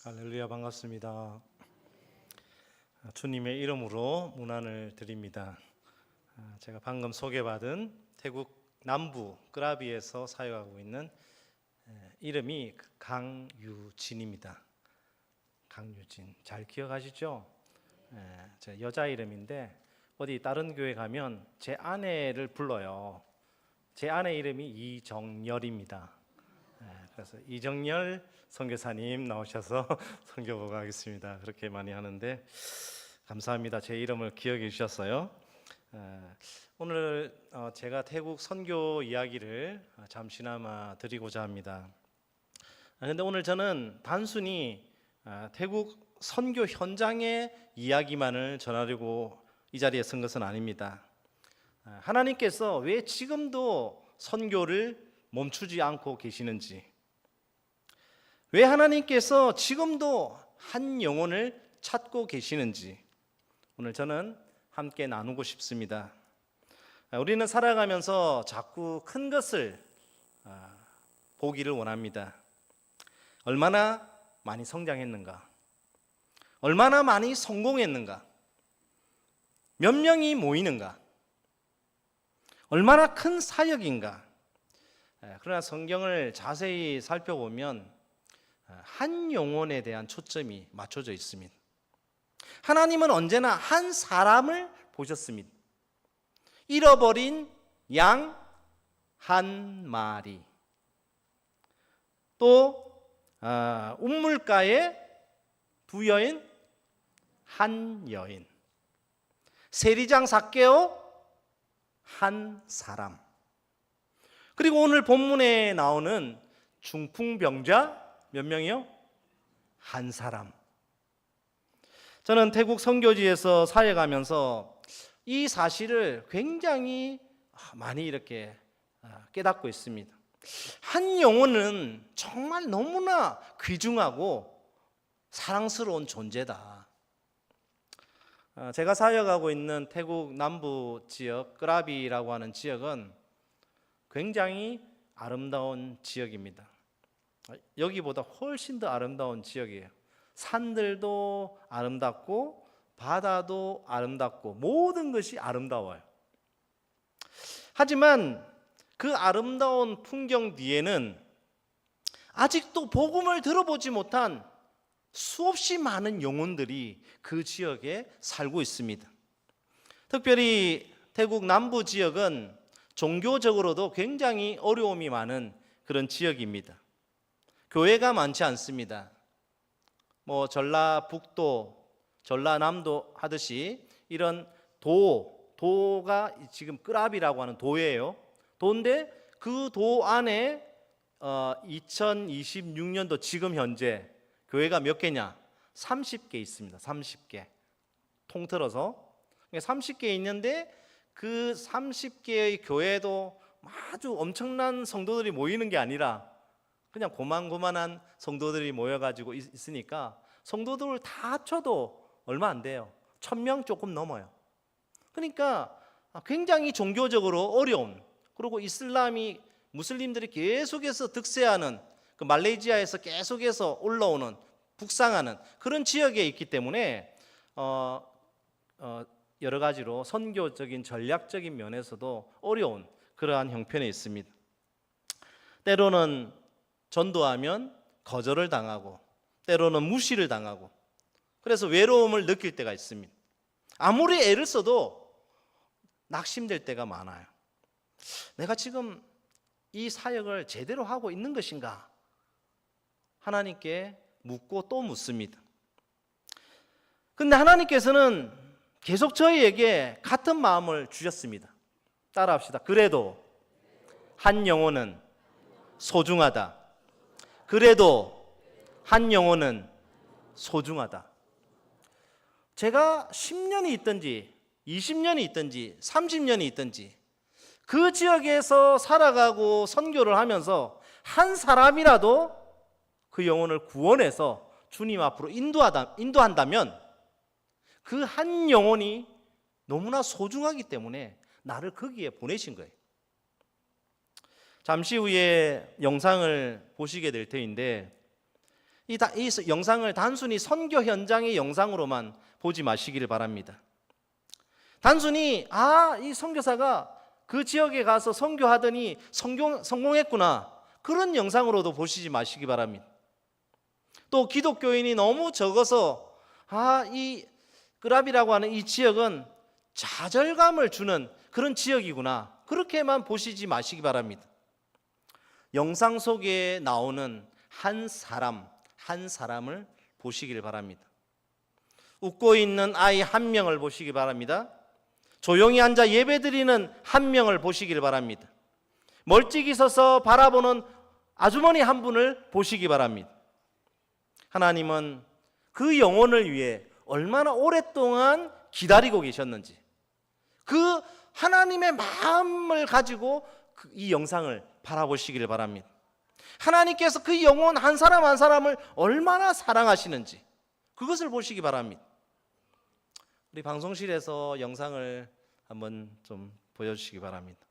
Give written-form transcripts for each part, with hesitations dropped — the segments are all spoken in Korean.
할렐루야, 반갑습니다. 주님의 이름으로 문안을 드립니다. 제가 방금 소개받은 태국 남부 끄라비에서 사역하고 있는 이름이 강유진입니다. 강유진, 잘 기억하시죠? 제 여자 이름인데 어디 다른 교회 가면 제 아내를 불러요. 제 아내 이름이 이정열입니다. 그래서 이정열 선교사님 나오셔서 선교 보고 가겠습니다. 그렇게 많이 하는데 감사합니다. 제 이름을 기억해 주셨어요. 오늘 제가 태국 선교 이야기를 잠시나마 드리고자 합니다. 그런데 오늘 저는 단순히 태국 선교 현장의 이야기만을 전하려고 이 자리에 선 것은 아닙니다. 하나님께서 왜 지금도 선교를 멈추지 않고 계시는지, 왜 하나님께서 지금도 한 영혼을 찾고 계시는지 오늘 저는 함께 나누고 싶습니다. 우리는 살아가면서 자꾸 큰 것을 보기를 원합니다. 얼마나 많이 성장했는가, 얼마나 많이 성공했는가, 몇 명이 모이는가, 얼마나 큰 사역인가. 그러나 성경을 자세히 살펴보면 한 영혼에 대한 초점이 맞춰져 있습니다. 하나님은 언제나 한 사람을 보셨습니다. 잃어버린 양 한 마리, 또 우물가에 두 여인, 한 여인, 세리장 삭개오 한 사람, 그리고 오늘 본문에 나오는 중풍병자 몇 명이요? 한 사람. 저는 태국 선교지에서 사역하면서 이 사실을 굉장히 많이 이렇게 깨닫고 있습니다. 한 영혼은 정말 너무나 귀중하고 사랑스러운 존재다. 제가 사역하고 있는 태국 남부 지역 끄라비라고 하는 지역은 굉장히 아름다운 지역입니다. 여기보다 훨씬 더 아름다운 지역이에요. 산들도 아름답고 바다도 아름답고 모든 것이 아름다워요. 하지만 그 아름다운 풍경 뒤에는 아직도 복음을 들어보지 못한 수없이 많은 영혼들이 그 지역에 살고 있습니다. 특별히 태국 남부 지역은 종교적으로도 굉장히 어려움이 많은 그런 지역입니다. 교회가 많지 않습니다. 전라북도, 전라남도 하듯이 이런 도가 지금 끄라비라고 하는 도예요. 도인데 그 도 안에 2026년도 지금 현재 교회가 몇 개냐? 30개 있습니다. 30개. 통틀어서 30개 있는데 그 30개의 교회도 아주 엄청난 성도들이 모이는 게 아니라 그냥 고만고만한 성도들이 모여가지고 있으니까 성도들을 다 합쳐도 얼마 안 돼요. 1000명 조금 넘어요. 그러니까 굉장히 종교적으로 어려운, 그리고 무슬림들이 계속해서 득세하는 그 말레이시아에서 계속해서 올라오는, 북상하는 그런 지역에 있기 때문에 여러 가지로 선교적인 전략적인 면에서도 어려운 그러한 형편에 있습니다. 때로는 전도하면 거절을 당하고 때로는 무시를 당하고 그래서 외로움을 느낄 때가 있습니다. 아무리 애를 써도 낙심될 때가 많아요. 내가 지금 이 사역을 제대로 하고 있는 것인가? 하나님께 묻고 또 묻습니다. 근데 하나님께서는 계속 저희에게 같은 마음을 주셨습니다. 따라합시다. 그래도 한 영혼은 소중하다. 그래도 한 영혼은 소중하다. 제가 10년이 있든지 20년이 있든지 30년이 있든지 그 지역에서 살아가고 선교를 하면서 한 사람이라도 그 영혼을 구원해서 주님 앞으로 인도한다면 그 한 영혼이 너무나 소중하기 때문에 나를 거기에 보내신 거예요. 잠시 후에 영상을 보시게 될 터인데 이 영상을 단순히 선교 현장의 영상으로만 보지 마시기를 바랍니다. 단순히 이 선교사가 그 지역에 가서 선교하더니 성공했구나, 그런 영상으로도 보시지 마시기 바랍니다. 또 기독교인이 너무 적어서 이 끄랍이라고 하는 이 지역은 좌절감을 주는 그런 지역이구나, 그렇게만 보시지 마시기 바랍니다. 영상 속에 나오는 한 사람을 보시길 바랍니다. 웃고 있는 아이 한 명을 보시기 바랍니다. 조용히 앉아 예배드리는 한 명을 보시길 바랍니다. 멀찍이 서서 바라보는 아주머니 한 분을 보시기 바랍니다. 하나님은 그 영혼을 위해 얼마나 오랫동안 기다리고 계셨는지, 그 하나님의 마음을 가지고 이 영상을 바라보시길 바랍니다. 하나님께서 그 영혼 한 사람 한 사람을 얼마나 사랑하시는지 그것을 보시기 바랍니다. 우리 방송실에서 영상을 한번 좀 보여주시기 바랍니다.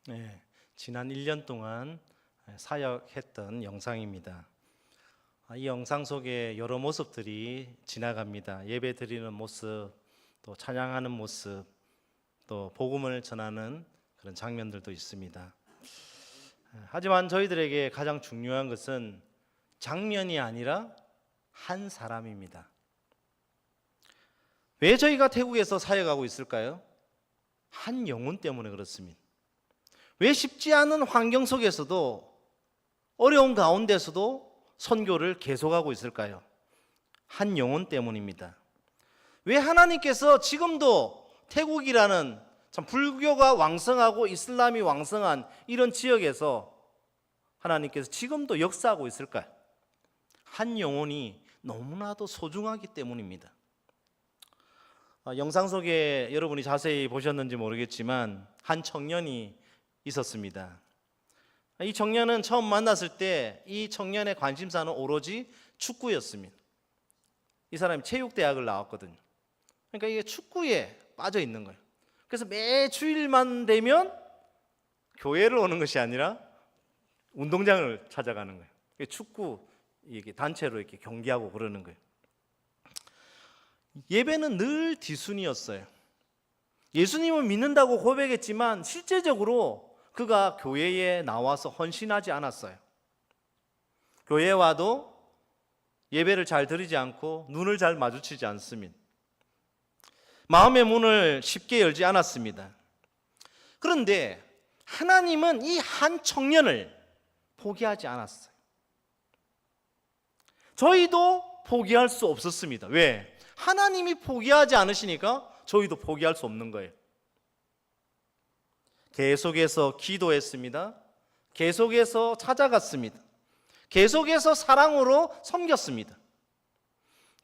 네, 지난 1년 동안 사역했던 영상입니다. 이 영상 속에 여러 모습들이 지나갑니다. 예배 드리는 모습, 또 찬양하는 모습, 또 복음을 전하는 그런 장면들도 있습니다. 하지만 저희들에게 가장 중요한 것은 장면이 아니라 한 사람입니다. 왜 저희가 태국에서 사역하고 있을까요? 한 영혼 때문에 그렇습니다. 왜 쉽지 않은 환경 속에서도 어려운 가운데서도 선교를 계속하고 있을까요? 한 영혼 때문입니다. 왜 하나님께서 지금도 태국이라는 참 불교가 왕성하고 이슬람이 왕성한 이런 지역에서 하나님께서 지금도 역사하고 있을까요? 한 영혼이 너무나도 소중하기 때문입니다. 영상 속에 여러분이 자세히 보셨는지 모르겠지만 한 청년이 있었습니다. 이 청년은 처음 만났을 때 이 청년의 관심사는 오로지 축구였습니다. 이 사람이 체육대학을 나왔거든요. 그러니까 이게 축구에 빠져 있는 거예요. 그래서 매 주일만 되면 교회를 오는 것이 아니라 운동장을 찾아가는 거예요. 축구 이게 단체로 이렇게 경기하고 그러는 거예요. 예배는 늘 뒷순이었어요. 예수님을 믿는다고 고백했지만 실제적으로 그가 교회에 나와서 헌신하지 않았어요. 교회에 와도 예배를 잘 드리지 않고 눈을 잘 마주치지 않습니다. 마음의 문을 쉽게 열지 않았습니다. 그런데 하나님은 이 한 청년을 포기하지 않았어요. 저희도 포기할 수 없었습니다. 왜? 하나님이 포기하지 않으시니까 저희도 포기할 수 없는 거예요. 계속해서 기도했습니다. 계속해서 찾아갔습니다. 계속해서 사랑으로 섬겼습니다.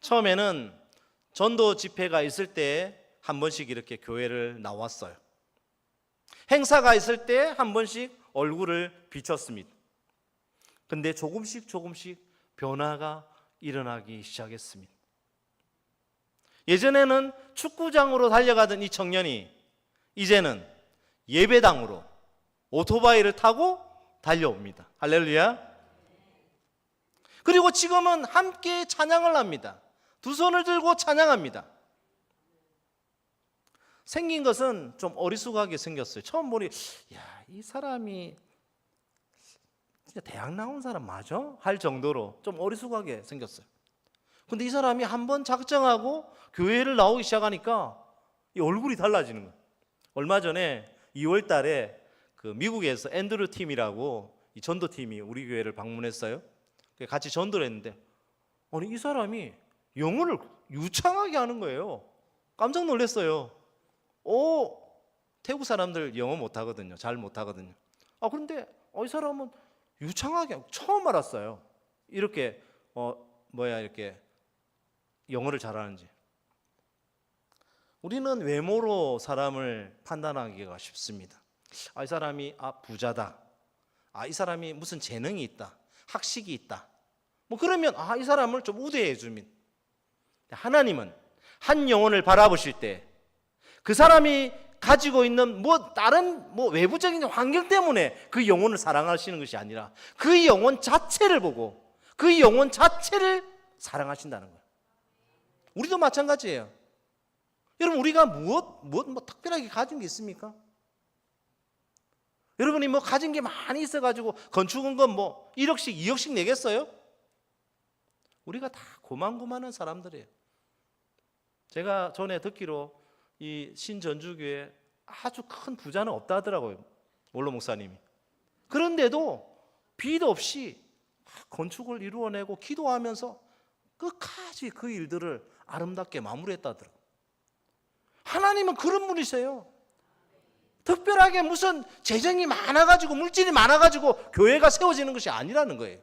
처음에는 전도 집회가 있을 때 한 번씩 이렇게 교회를 나왔어요. 행사가 있을 때 한 번씩 얼굴을 비쳤습니다. 근데 조금씩 변화가 일어나기 시작했습니다. 예전에는 축구장으로 달려가던 이 청년이 이제는 예배당으로 오토바이를 타고 달려옵니다. 할렐루야. 그리고 지금은 함께 찬양을 합니다. 두 손을 들고 찬양합니다. 생긴 것은 좀 어리숙하게 생겼어요. 처음 보니 이 사람이 진짜 대학 나온 사람 맞아? 할 정도로 좀 어리숙하게 생겼어요. 근데 이 사람이 한번 작정하고 교회를 나오기 시작하니까 이 얼굴이 달라지는 거예요. 얼마 전에 2월 달에 그 미국에서 앤드류 팀이라고 이 전도팀이 우리 교회를 방문했어요. 같이 전도를 했는데 아니 이 사람이 영어를 유창하게 하는 거예요. 깜짝 놀랐어요. 태국 사람들 영어 못하거든요. 잘 못하거든요. 그런데 이 사람은 유창하게 처음 알았어요. 이렇게 이렇게 영어를 잘하는지. 우리는 외모로 사람을 판단하기가 쉽습니다. 이 사람이 부자다. 이 사람이 무슨 재능이 있다. 학식이 있다. 그러면 이 사람을 좀 우대해 줍니다. 하나님은 한 영혼을 바라보실 때 그 사람이 가지고 있는 다른 외부적인 환경 때문에 그 영혼을 사랑하시는 것이 아니라 그 영혼 자체를 보고 그 영혼 자체를 사랑하신다는 거예요. 우리도 마찬가지예요. 여러분 우리가 무엇 특별하게 가진 게 있습니까? 여러분이 가진 게 많이 있어가지고 건축은 건 1억씩 2억씩 내겠어요? 우리가 다 고만고만한 사람들이에요. 제가 전에 듣기로 이 신전주교에 아주 큰 부자는 없다 하더라고요. 원로 목사님이. 그런데도 빚 없이 건축을 이루어내고 기도하면서 끝까지 그 일들을 아름답게 마무리했다 하더라고요. 하나님은 그런 분이세요. 특별하게 무슨 재정이 많아가지고 물질이 많아가지고 교회가 세워지는 것이 아니라는 거예요.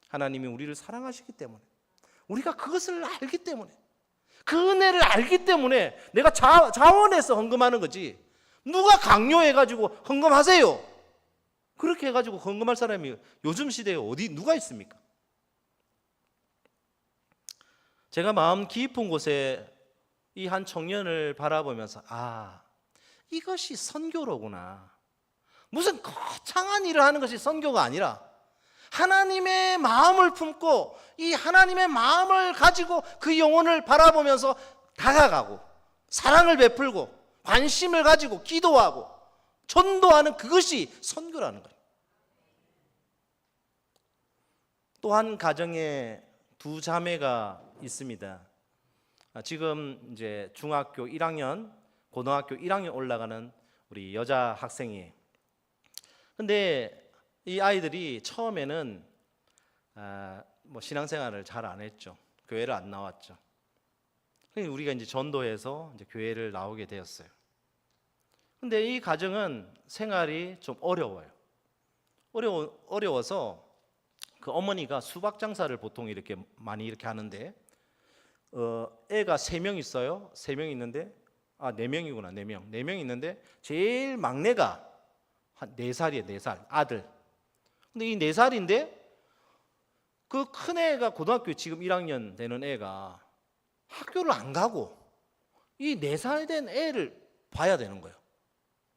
하나님이 우리를 사랑하시기 때문에 우리가 그것을 알기 때문에 그 은혜를 알기 때문에 내가 자원해서 헌금하는 거지 누가 강요해가지고 헌금하세요 그렇게 해가지고 헌금할 사람이 요즘 시대에 누가 있습니까? 제가 마음 깊은 곳에 이 한 청년을 바라보면서 이것이 선교로구나. 무슨 거창한 일을 하는 것이 선교가 아니라 하나님의 마음을 품고 이 하나님의 마음을 가지고 그 영혼을 바라보면서 다가가고 사랑을 베풀고 관심을 가지고 기도하고 전도하는 그것이 선교라는 거예요. 또 한 가정에 두 자매가 있습니다. 지금 이제 중학교 1학년, 고등학교 1학년 올라가는 우리 여자 학생이에요. 근데 이 아이들이 처음에는 뭐 신앙생활을 잘 안 했죠. 교회를 안 나왔죠. 우리가 이제 전도해서 이제 교회를 나오게 되었어요. 근데 이 가정은 생활이 좀 어려워요. 어려워서 그 어머니가 수박 장사를 보통 이렇게 많이 이렇게 하는데 애가 3명 있어요. 3명 있는데 4명이구나. 4명 있는데 제일 막내가 한 4살이에요. 4살 아들. 근데 이 4살인데 그 큰 애가 고등학교 지금 1학년 되는 애가 학교를 안 가고 이 4살 된 애를 봐야 되는 거예요.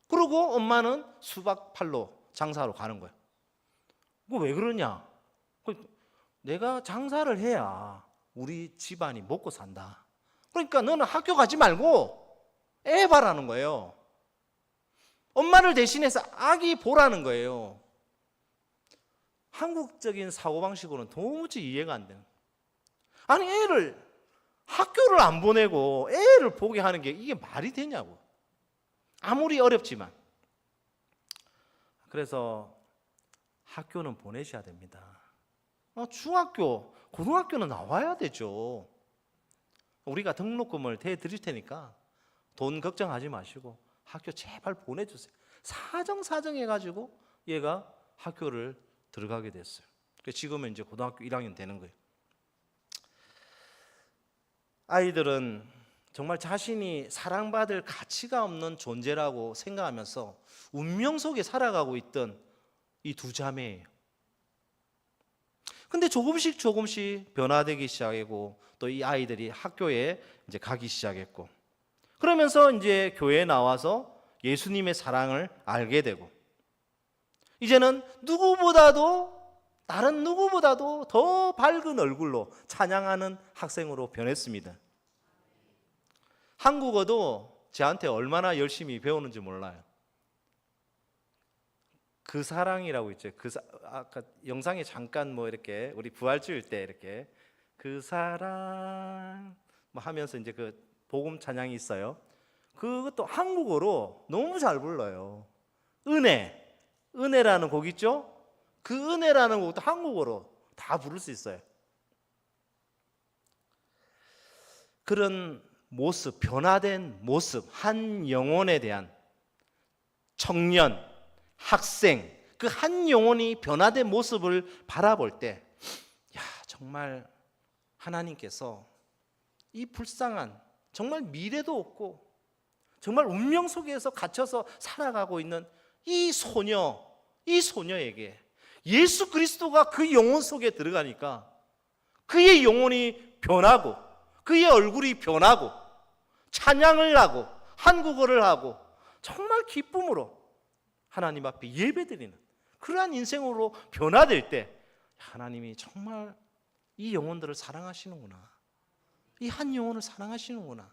그리고 엄마는 수박 팔러 장사로 가는 거예요. 그거 왜 그러냐? 내가 장사를 해야 우리 집안이 먹고 산다. 그러니까 너는 학교 가지 말고 애 봐라는 거예요. 엄마를 대신해서 아기 보라는 거예요. 한국적인 사고방식으로는 도무지 이해가 안 되는. 아니 애를 학교를 안 보내고 애를 보게 하는 게 이게 말이 되냐고. 아무리 어렵지만. 그래서 학교는 보내셔야 됩니다. 중학교, 고등학교는 나와야 되죠. 우리가 등록금을 대드릴 테니까 돈 걱정하지 마시고 학교 제발 보내주세요. 사정 해가지고 얘가 학교를 들어가게 됐어요. 지금은 이제 고등학교 1학년 되는 거예요. 아이들은 정말 자신이 사랑받을 가치가 없는 존재라고 생각하면서 운명 속에 살아가고 있던 이 두 자매예요. 근데 조금씩 변화되기 시작하고 또 이 아이들이 학교에 이제 가기 시작했고 그러면서 이제 교회에 나와서 예수님의 사랑을 알게 되고 이제는 다른 누구보다도 더 밝은 얼굴로 찬양하는 학생으로 변했습니다. 한국어도 저한테 얼마나 열심히 배우는지 몰라요. 그 사랑이라고 있죠. 아까 영상에 잠깐 뭐 이렇게 우리 부활주일 때 이렇게 그 사랑 뭐 하면서 이제 그 복음 찬양이 있어요. 그것도 한국어로 너무 잘 불러요. 은혜라는 곡 있죠? 그 은혜라는 곡도 한국어로 다 부를 수 있어요. 그런 모습, 변화된 모습, 한 영혼에 대한 청년, 학생, 그 한 영혼이 변화된 모습을 바라볼 때, 정말 하나님께서 이 불쌍한, 정말 미래도 없고, 정말 운명 속에서 갇혀서 살아가고 있는 이 소녀에게 예수 그리스도가 그 영혼 속에 들어가니까 그의 영혼이 변하고, 그의 얼굴이 변하고, 찬양을 하고, 한국어를 하고, 정말 기쁨으로 하나님 앞에 예배드리는 그러한 인생으로 변화될 때 하나님이 정말 이 영혼들을 사랑하시는구나. 이 한 영혼을 사랑하시는구나.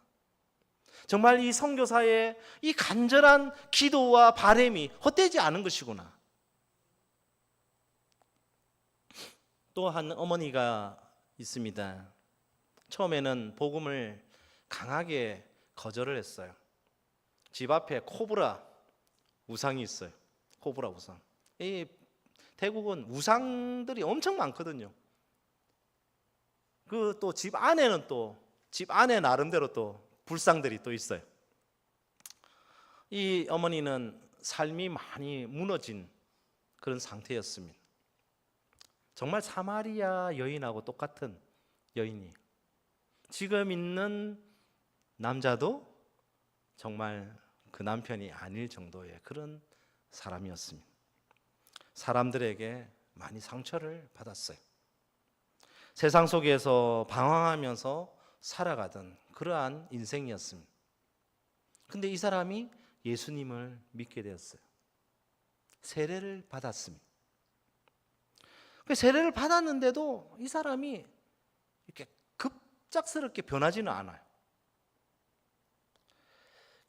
정말 이 선교사의 이 간절한 기도와 바람이 헛되지 않은 것이구나. 또 한 어머니가 있습니다. 처음에는 복음을 강하게 거절을 했어요. 집 앞에 코브라 우상이 있어요. 코브라 우상. 이 태국은 우상들이 엄청 많거든요. 그 또 집 안에는 또 집 안에 나름대로 또 불상들이 또 있어요. 이 어머니는 삶이 많이 무너진 그런 상태였습니다. 정말 사마리아 여인하고 똑같은 여인이 지금 있는 남자도 정말 그 남편이 아닐 정도의 그런 사람이었습니다. 사람들에게 많이 상처를 받았어요. 세상 속에서 방황하면서 살아가던 그러한 인생이었습니다. 근데 이 사람이 예수님을 믿게 되었어요. 세례를 받았습니다. 그 세례를 받았는데도 이 사람이 이렇게 급작스럽게 변하지는 않아요.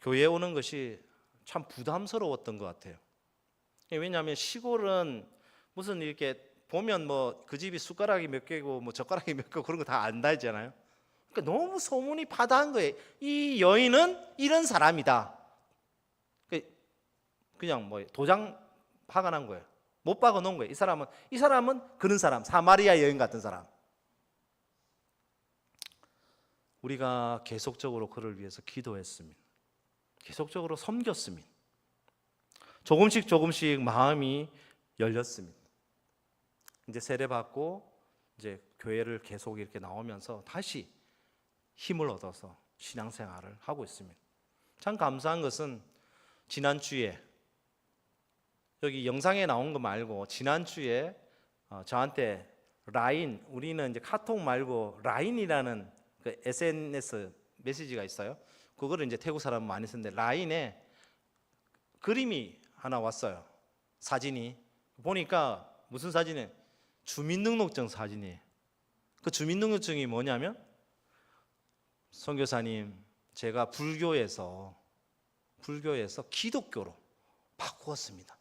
교회에 오는 것이 참 부담스러웠던 것 같아요. 왜냐하면 시골은 무슨 이렇게 보면 뭐 그 집이 숟가락이 몇 개고 뭐 젓가락이 몇 개고 그런 거 다 안다 했잖아요. 그러니까 너무 소문이 파다한 거예요. 이 여인은 이런 사람이다. 그냥 뭐 도장 박아 놓은 거예요. 못 박아 놓은 거예요. 이 사람은 그런 사람, 사마리아 여인 같은 사람. 우리가 계속적으로 그를 위해서 기도했습니다. 계속적으로 섬겼습니다. 조금씩 마음이 열렸습니다. 이제 세례 받고 이제 교회를 계속 이렇게 나오면서 다시 힘을 얻어서 신앙생활을 하고 있습니다. 참 감사한 것은 지난주에 여기 영상에 나온 거 말고 지난주에 저한테 라인, 우리는 이제 카톡 말고 라인이라는 그 SNS 메시지가 있어요. 그거를 이제 태국 사람은 많이 쓰는데 라인에 그림이 하나 왔어요. 사진이 보니까 무슨 사진이에요? 주민등록증 사진이에요. 그 주민등록증이 뭐냐면 선교사님, 제가 불교에서 기독교로 바꾸었습니다.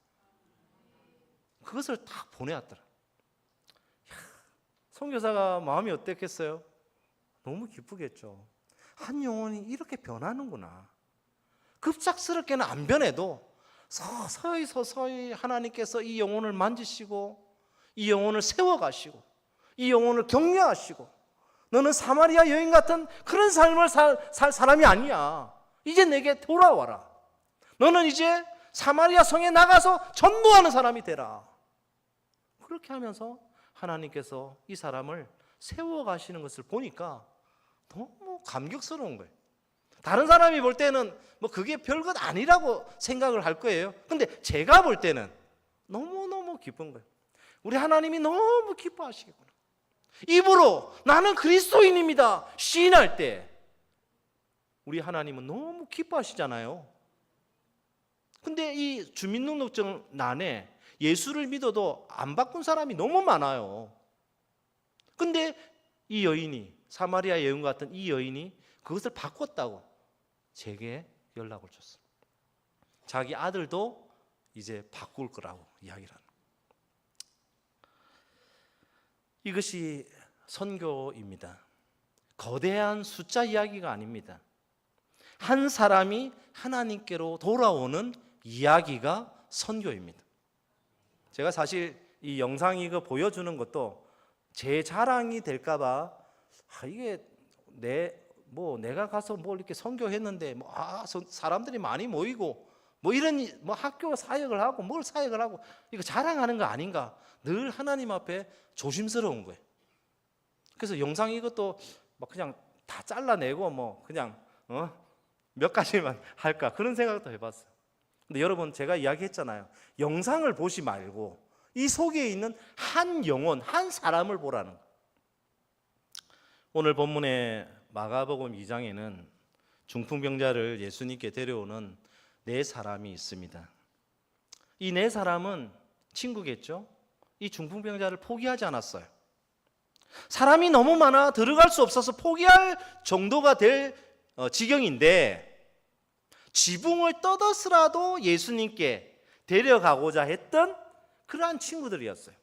그것을 다 보내왔더라. 선교사가 마음이 어땠겠어요? 너무 기쁘겠죠. 한 영혼이 이렇게 변하는구나. 급작스럽게는 안 변해도 서서히 하나님께서 이 영혼을 만지시고 이 영혼을 세워가시고 이 영혼을 격려하시고 너는 사마리아 여인 같은 그런 삶을 살 사람이 아니야. 이제 내게 돌아와라. 너는 이제 사마리아 성에 나가서 전도하는 사람이 되라. 그렇게 하면서 하나님께서 이 사람을 세워가시는 것을 보니까 너무 감격스러운 거예요. 다른 사람이 볼 때는 뭐 그게 별것 아니라고 생각을 할 거예요. 근데 제가 볼 때는 너무너무 기쁜 거예요. 우리 하나님이 너무 기뻐하시겠구나. 입으로 나는 그리스도인입니다 시인할 때 우리 하나님은 너무 기뻐하시잖아요. 근데 이 주민등록증 난에 예수를 믿어도 안 바꾼 사람이 너무 많아요. 근데 이 여인이, 사마리아 여인 같은 이 여인이 그것을 바꿨다고 제게 연락을 줬어요. 자기 아들도 이제 바꿀 거라고 이야기를 하는. 이것이 선교입니다. 거대한 숫자 이야기가 아닙니다. 한 사람이 하나님께로 돌아오는 이야기가 선교입니다. 제가 사실 이 영상 이거 보여주는 것도 제 자랑이 될까봐 이게 내가 가서 뭘 이렇게 선교했는데 사람들이 많이 모이고 이런 학교 사역을 하고 뭘 사역을 하고 이거 자랑하는 거 아닌가 늘 하나님 앞에 조심스러운 거예요. 그래서 영상 이것도 그냥 다 잘라내고 그냥 몇 가지만 할까 그런 생각도 해봤어요. 근데 여러분 제가 이야기했잖아요. 영상을 보지 말고 이 속에 있는 한 영혼, 한 사람을 보라는 거. 오늘 본문의 마가복음 2장에는 중풍병자를 예수님께 데려오는 네 사람이 있습니다. 이 네 사람은 친구겠죠? 이 중풍병자를 포기하지 않았어요. 사람이 너무 많아 들어갈 수 없어서 포기할 정도가 될 지경인데 지붕을 뜯어서라도 예수님께 데려가고자 했던 그러한 친구들이었어요.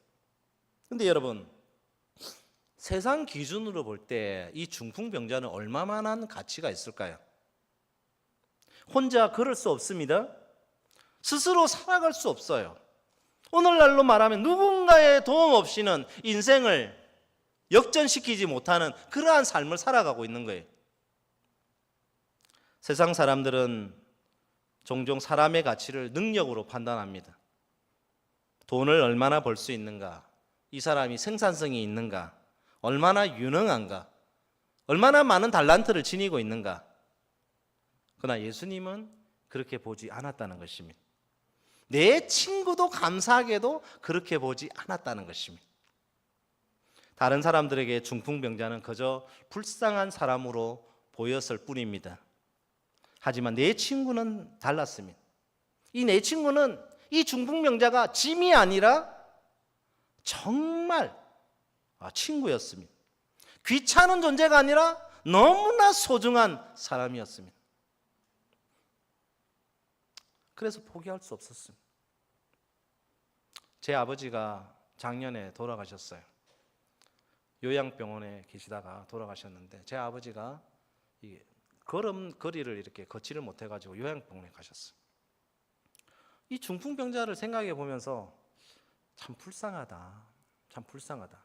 근데 여러분 세상 기준으로 볼 때 이 중풍병자는 얼마만한 가치가 있을까요? 혼자 걸을 수 없습니다. 스스로 살아갈 수 없어요. 오늘날로 말하면 누군가의 도움 없이는 인생을 역전시키지 못하는 그러한 삶을 살아가고 있는 거예요. 세상 사람들은 종종 사람의 가치를 능력으로 판단합니다. 돈을 얼마나 벌 수 있는가, 이 사람이 생산성이 있는가, 얼마나 유능한가, 얼마나 많은 달란트를 지니고 있는가. 그러나 예수님은 그렇게 보지 않았다는 것입니다. 내 친구도 감사하게도 그렇게 보지 않았다는 것입니다. 다른 사람들에게 중풍병자는 그저 불쌍한 사람으로 보였을 뿐입니다. 하지만 내 친구는 달랐습니다. 이 내 친구는 이 중풍병자가 짐이 아니라 정말 친구였습니다. 귀찮은 존재가 아니라 너무나 소중한 사람이었습니다. 그래서 포기할 수 없었습니다. 제 아버지가 작년에 돌아가셨어요. 요양병원에 계시다가 돌아가셨는데 제 아버지가 걸음걸이를 이렇게 걷지를 못해가지고 요양병원에 가셨어요. 이 중풍병자를 생각해 보면서 참 불쌍하다. 참 불쌍하다.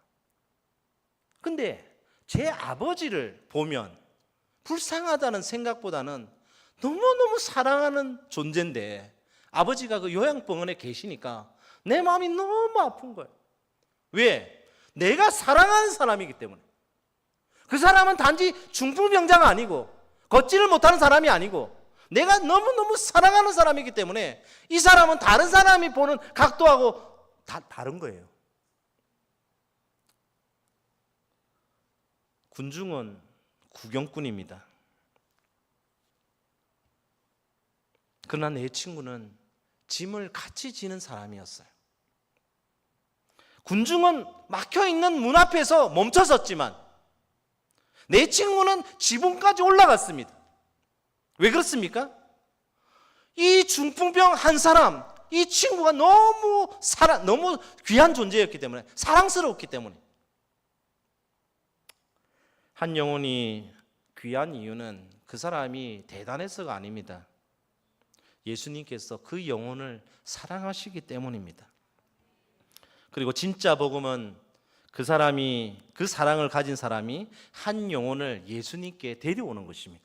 근데 제 아버지를 보면 불쌍하다는 생각보다는 너무너무 사랑하는 존재인데 아버지가 그 요양병원에 계시니까 내 마음이 너무 아픈 거예요. 왜? 내가 사랑하는 사람이기 때문에. 그 사람은 단지 중풍병자가 아니고 걷지를 못하는 사람이 아니고 내가 너무너무 사랑하는 사람이기 때문에 이 사람은 다른 사람이 보는 각도하고 다 다른 거예요. 군중은 구경꾼입니다. 그러나 내 친구는 짐을 같이 지는 사람이었어요. 군중은 막혀있는 문 앞에서 멈춰섰지만 내 친구는 지붕까지 올라갔습니다. 왜 그렇습니까? 이 중풍병 한 사람, 이 친구가 너무 귀한 존재였기 때문에, 사랑스러웠기 때문에. 한 영혼이 귀한 이유는 그 사람이 대단해서가 아닙니다. 예수님께서 그 영혼을 사랑하시기 때문입니다. 그리고 진짜 복음은 그 사랑을 가진 사람이 한 영혼을 예수님께 데려오는 것입니다.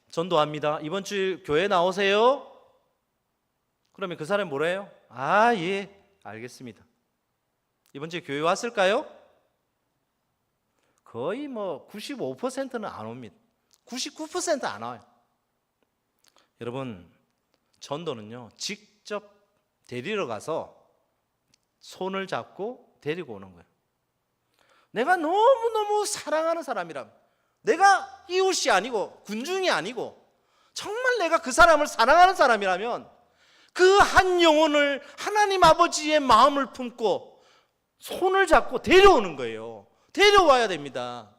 전도합니다. 이번 주 교회 나오세요. 그러면 그 사람이 뭐래요? 예, 알겠습니다. 이번 주에 교회 왔을까요? 거의 95%는 안 옵니다. 99% 안 와요. 여러분, 전도는요, 직접 데리러 가서 손을 잡고 데리고 오는 거예요. 내가 너무너무 사랑하는 사람이라면, 내가 이웃이 아니고 군중이 아니고 정말 내가 그 사람을 사랑하는 사람이라면 그 한 영혼을 하나님 아버지의 마음을 품고 손을 잡고 데려오는 거예요. 데려와야 됩니다.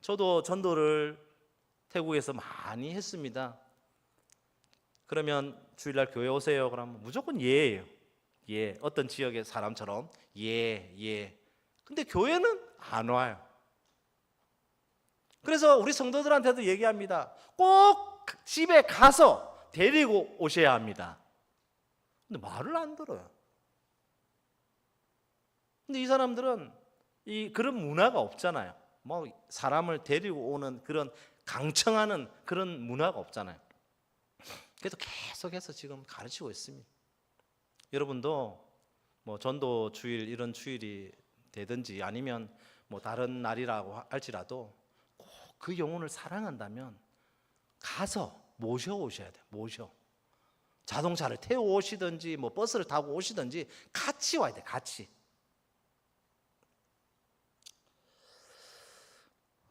저도 전도를 태국에서 많이 했습니다. 그러면 주일날 교회 오세요. 그러면 무조건 예예요. 예. 어떤 지역의 사람처럼 예. 근데 교회는 안 와요. 그래서 우리 성도들한테도 얘기합니다. 꼭 집에 가서 데리고 오셔야 합니다. 근데 말을 안 들어요. 근데 이 사람들은 그런 문화가 없잖아요. 사람을 데리고 오는 그런 강청하는 그런 문화가 없잖아요. 그래도 계속해서 지금 가르치고 있습니다. 여러분도 전도 주일 이런 주일이 되든지 아니면 다른 날이라고 할지라도 꼭 그 영혼을 사랑한다면 가서 모셔오셔야 돼요. 자동차를 태워 오시든지 버스를 타고 오시든지 같이 와야 돼요. 같이.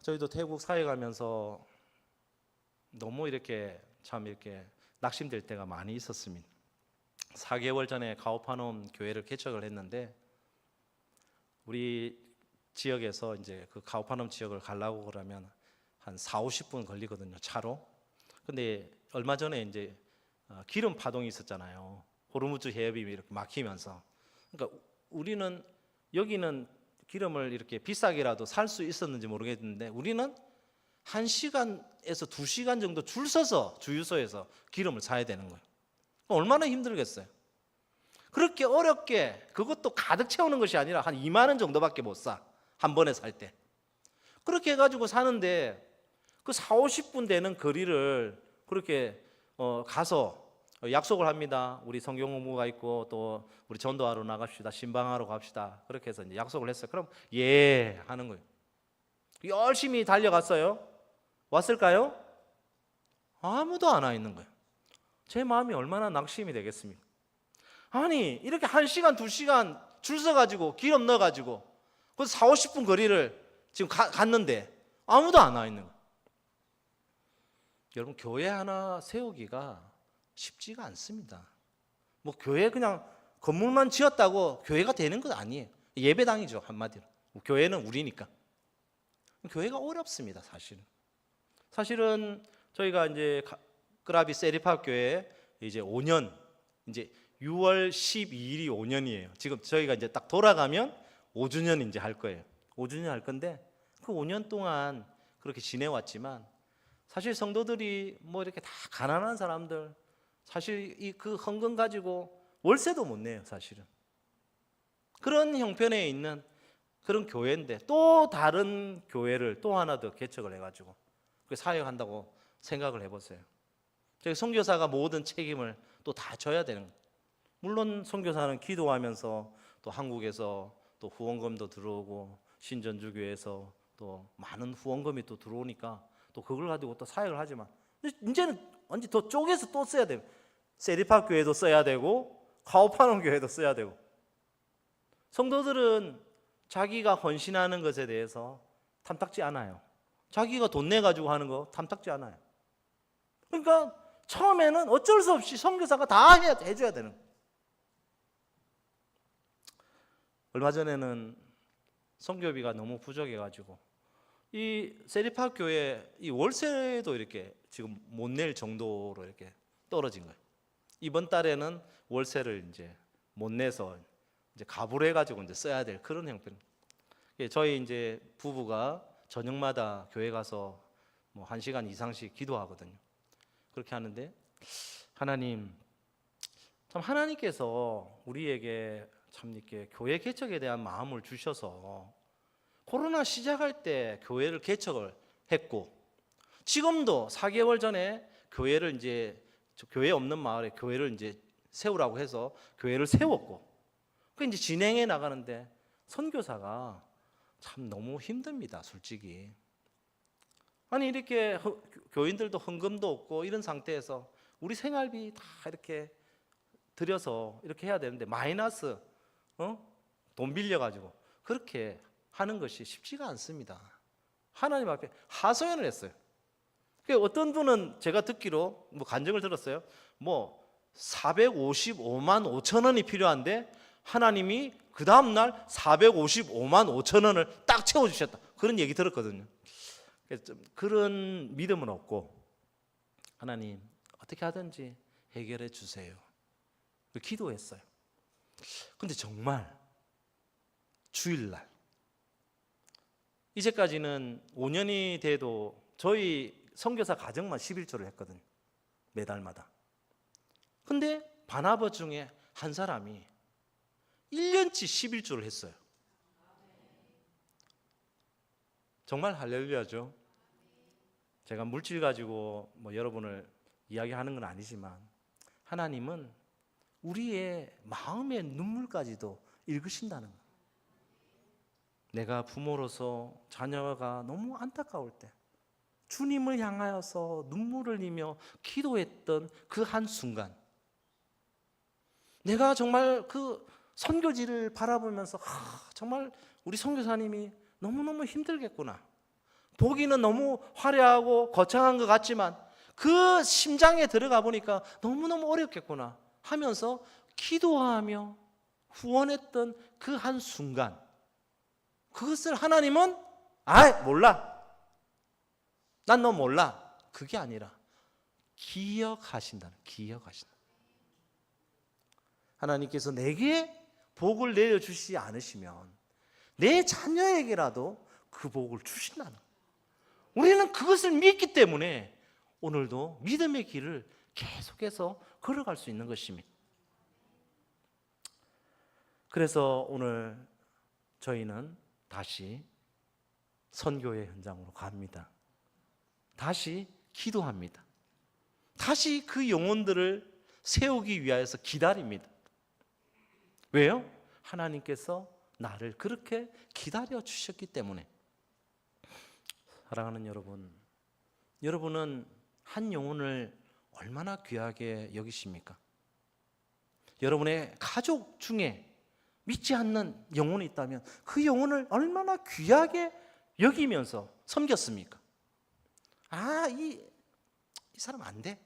저희도 태국 사회 가면서 너무 이렇게 낙심될 때가 많이 있었습니다. 4개월 전에 가오파놈 교회를 개척을 했는데 우리 지역에서 이제 그 가오파놈 지역을 가려고 그러면 한 40-50분 걸리거든요, 차로. 근데 얼마 전에 이제 기름 파동이 있었잖아요. 호르무즈 해협이 이렇게 막히면서. 그러니까 우리는 여기는 기름을 이렇게 비싸게라도 살 수 있었는지 모르겠는데 우리는 1시간에서 2시간 정도 줄 서서 주유소에서 기름을 사야 되는 거예요. 얼마나 힘들겠어요. 그렇게 어렵게 그것도 가득 채우는 것이 아니라 한 2만 원 정도밖에 못 사. 한 번에 살 때. 그렇게 해가지고 사는데 그 40-50분 되는 거리를 그렇게 가서 약속을 합니다. 우리 성경 공부가 있고 또 우리 전도하러 나갑시다. 신방하러 갑시다. 그렇게 해서 이제 약속을 했어요. 그럼 예 하는 거예요. 열심히 달려갔어요. 왔을까요? 아무도 안 와 있는 거예요. 제 마음이 얼마나 낙심이 되겠습니까? 아니 이렇게 1시간 2시간 줄 서가지고 기름 넣어가지고 그 40-50분 거리를 지금 갔는데 아무도 안 와 있는 거예요. 여러분, 교회 하나 세우기가 쉽지가 않습니다. 뭐 교회 그냥 건물만 지었다고 교회가 되는 건 아니에요. 예배당이죠, 한마디로. 교회는 우리니까. 교회가 어렵습니다, 사실은 저희가 이제 끄라비 세리팝 교회 이제 5년, 이제 6월 12일이 5년이에요. 지금 저희가 이제 딱 돌아가면 5주년 이제 할 거예요. 5주년 할 건데 그 5년 동안 그렇게 지내왔지만 사실 성도들이 뭐 이렇게 다 가난한 사람들, 사실 이 그 헌금 가지고 월세도 못 내요, 사실은. 그런 형편에 있는 그런 교회인데 또 다른 교회를 또 하나 더 개척을 해가지고 사역한다고 생각을 해보세요. 저희 선교사가 모든 책임을 또 다 져야 되는 거예요. 물론 선교사는 기도하면서 또 한국에서 또 후원금도 들어오고 신전주교에서 또 많은 후원금이 또 들어오니까 또 그걸 가지고 또 사역을 하지만 이제는 완전 더 쪼개서 또 써야 돼요. 세리팝 교회도 써야 되고 카오파논 교회도 써야 되고. 성도들은 자기가 헌신하는 것에 대해서 탐탁지 않아요. 자기가 돈 내가지고 하는 거 탐탁지 않아요. 그러니까 처음에는 어쩔 수 없이 선교사가 다 해줘야 되는 거예요. 얼마 전에는 선교비가 너무 부족해가지고 이 세리팝 교회 이 월세도 이렇게 지금 못 낼 정도로 이렇게 떨어진 거예요. 이번 달에는 월세를 이제 못 내서 이제 가불 해가지고 이제 써야 될 그런 형편. 저희 이제 부부가 저녁마다 교회 가서 뭐 1시간 이상씩 기도하거든요. 그렇게 하는데 하나님, 참 하나님께서 우리에게 참 이렇게 교회 개척에 대한 마음을 주셔서 코로나 시작할 때 교회를 개척을 했고 지금도 4개월 전에 교회를 이제 교회 없는 마을에 교회를 이제 세우라고 해서 교회를 세웠고 그 이제 진행해 나가는데 선교사가 참 너무 힘듭니다, 솔직히. 아니 이렇게 교인들도 헌금도 없고 이런 상태에서 우리 생활비 다 이렇게 들여서 이렇게 해야 되는데 마이너스 돈 빌려가지고 그렇게 하는 것이 쉽지가 않습니다. 하나님 앞에 하소연을 했어요. 어떤 분은 제가 듣기로 뭐 간증을 들었어요. 뭐 455만 5천 원이 필요한데 하나님이 그 다음 날 455만 5천 원을 딱 채워주셨다. 그런 얘기 들었거든요. 그런 믿음은 없고 하나님 어떻게 하든지 해결해 주세요. 기도했어요. 근데 정말 주일날 이제까지는 5년이 돼도 저희 선교사 가정만 11조를 했거든요. 매달마다. 근데 반아버 중에 한 사람이 1년치 11조를 했어요. 정말 할렐루야죠. 제가 물질 가지고 뭐 여러분을 이야기하는 건 아니지만 하나님은 우리의 마음의 눈물까지도 읽으신다는 거예요. 내가 부모로서 자녀가 너무 안타까울 때 주님을 향하여서 눈물을 흘리며 기도했던 그 한순간 내가 정말 그 선교지를 바라보면서 정말 우리 선교사님이 너무너무 힘들겠구나. 보기는 너무 화려하고 거창한 것 같지만 그 심장에 들어가 보니까 너무너무 어렵겠구나 하면서 기도하며 후원했던 그 한순간 그것을 하나님은 몰라. 난 너 몰라. 그게 아니라 기억하신다. 하나님께서 내게 복을 내려주시지 않으시면 내 자녀에게라도 그 복을 주신다는 거예요. 우리는 그것을 믿기 때문에 오늘도 믿음의 길을 계속해서 걸어갈 수 있는 것입니다. 그래서 오늘 저희는 다시 선교의 현장으로 갑니다. 다시 기도합니다. 다시 그 영혼들을 세우기 위하여서 기다립니다. 왜요? 하나님께서 나를 그렇게 기다려 주셨기 때문에. 사랑하는 여러분, 여러분은 한 영혼을 얼마나 귀하게 여기십니까? 여러분의 가족 중에 믿지 않는 영혼이 있다면 그 영혼을 얼마나 귀하게 여기면서 섬겼습니까? 이 사람 안 돼.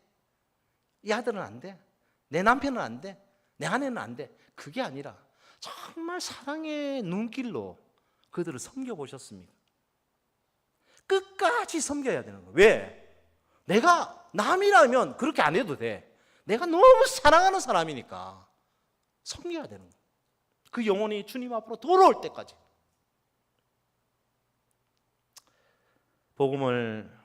이 아들은 안 돼. 내 남편은 안 돼. 내 아내는 안 돼. 그게 아니라 정말 사랑의 눈길로 그들을 섬겨보셨습니다. 끝까지 섬겨야 되는 거예요. 왜? 내가 남이라면 그렇게 안 해도 돼. 내가 너무 사랑하는 사람이니까 섬겨야 되는 거예요. 그 영혼이 주님 앞으로 돌아올 때까지. 복음을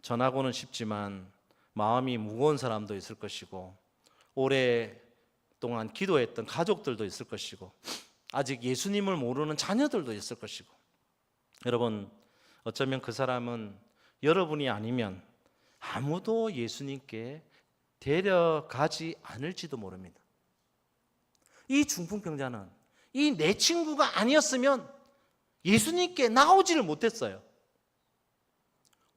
전하고는 싶지만 마음이 무거운 사람도 있을 것이고, 오랫동안 기도했던 가족들도 있을 것이고, 아직 예수님을 모르는 자녀들도 있을 것이고, 여러분, 어쩌면 그 사람은 여러분이 아니면 아무도 예수님께 데려가지 않을지도 모릅니다. 이 중풍병자는 이 내 친구가 아니었으면 예수님께 나오지를 못했어요.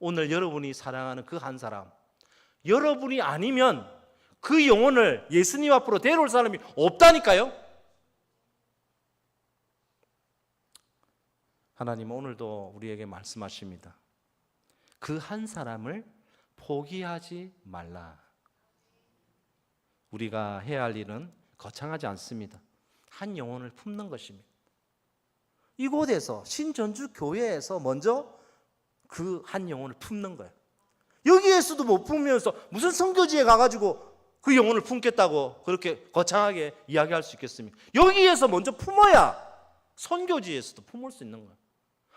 오늘 여러분이 사랑하는 그 한 사람, 여러분이 아니면 그 영혼을 예수님 앞으로 데려올 사람이 없다니까요. 하나님은 오늘도 우리에게 말씀하십니다. 그 한 사람을 포기하지 말라. 우리가 해야 할 일은 거창하지 않습니다. 한 영혼을 품는 것입니다. 이곳에서 신전주 교회에서 먼저 그 한 영혼을 품는 거예요. 여기에서도 못 품으면서 무슨 선교지에 가가지고 그 영혼을 품겠다고 그렇게 거창하게 이야기할 수 있겠습니까? 여기에서 먼저 품어야 선교지에서도 품을 수 있는 거예요.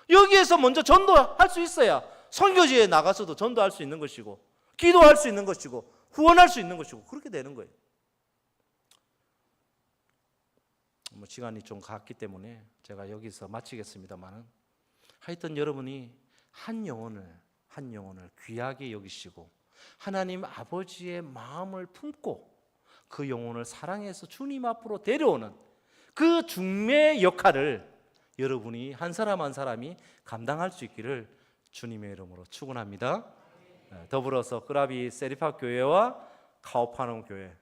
여기에서 먼저 전도할 수 있어야 선교지에 나가서도 전도할 수 있는 것이고, 기도할 수 있는 것이고, 후원할 수 있는 것이고, 그렇게 되는 거예요. 시간이 좀 갔기 때문에 제가 여기서 마치겠습니다만, 하여튼 여러분이 한 영혼을 귀하게 여기시고 하나님 아버지의 마음을 품고 그 영혼을 사랑해서 주님 앞으로 데려오는 그 중매의 역할을 여러분이 한 사람 한 사람이 감당할 수 있기를 주님의 이름으로 축원합니다. 더불어서 끄라비 세리파 교회와 카오파농 교회,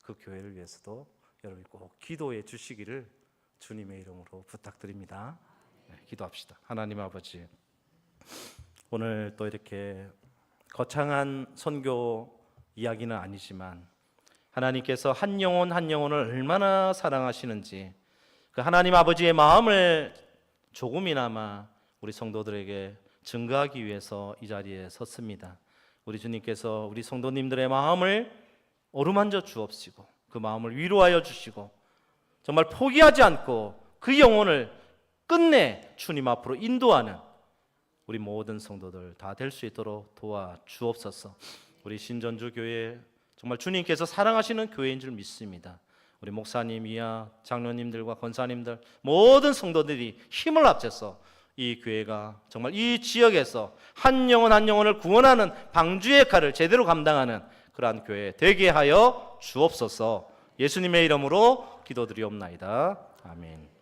그 교회를 위해서도 여러분이 꼭 기도해 주시기를 주님의 이름으로 부탁드립니다. 기도합시다. 하나님 아버지, 오늘 또 이렇게 거창한 선교 이야기는 아니지만 하나님께서 한 영혼 한 영혼을 얼마나 사랑하시는지 그 하나님 아버지의 마음을 조금이나마 우리 성도들에게 증거하기 위해서 이 자리에 섰습니다. 우리 주님께서 우리 성도님들의 마음을 어루만져 주옵시고 그 마음을 위로하여 주시고 정말 포기하지 않고 그 영혼을 끝내 주님 앞으로 인도하는 우리 모든 성도들 다 될 수 있도록 도와주옵소서. 우리 신전주 교회 정말 주님께서 사랑하시는 교회인 줄 믿습니다. 우리 목사님, 이하 장로님들과 권사님들 모든 성도들이 힘을 합쳐서 이 교회가 정말 이 지역에서 한 영혼 한 영혼을 구원하는 방주의 역할을 제대로 감당하는 그러한 교회 되게 하여 주옵소서. 예수님의 이름으로 기도드리옵나이다. 아멘.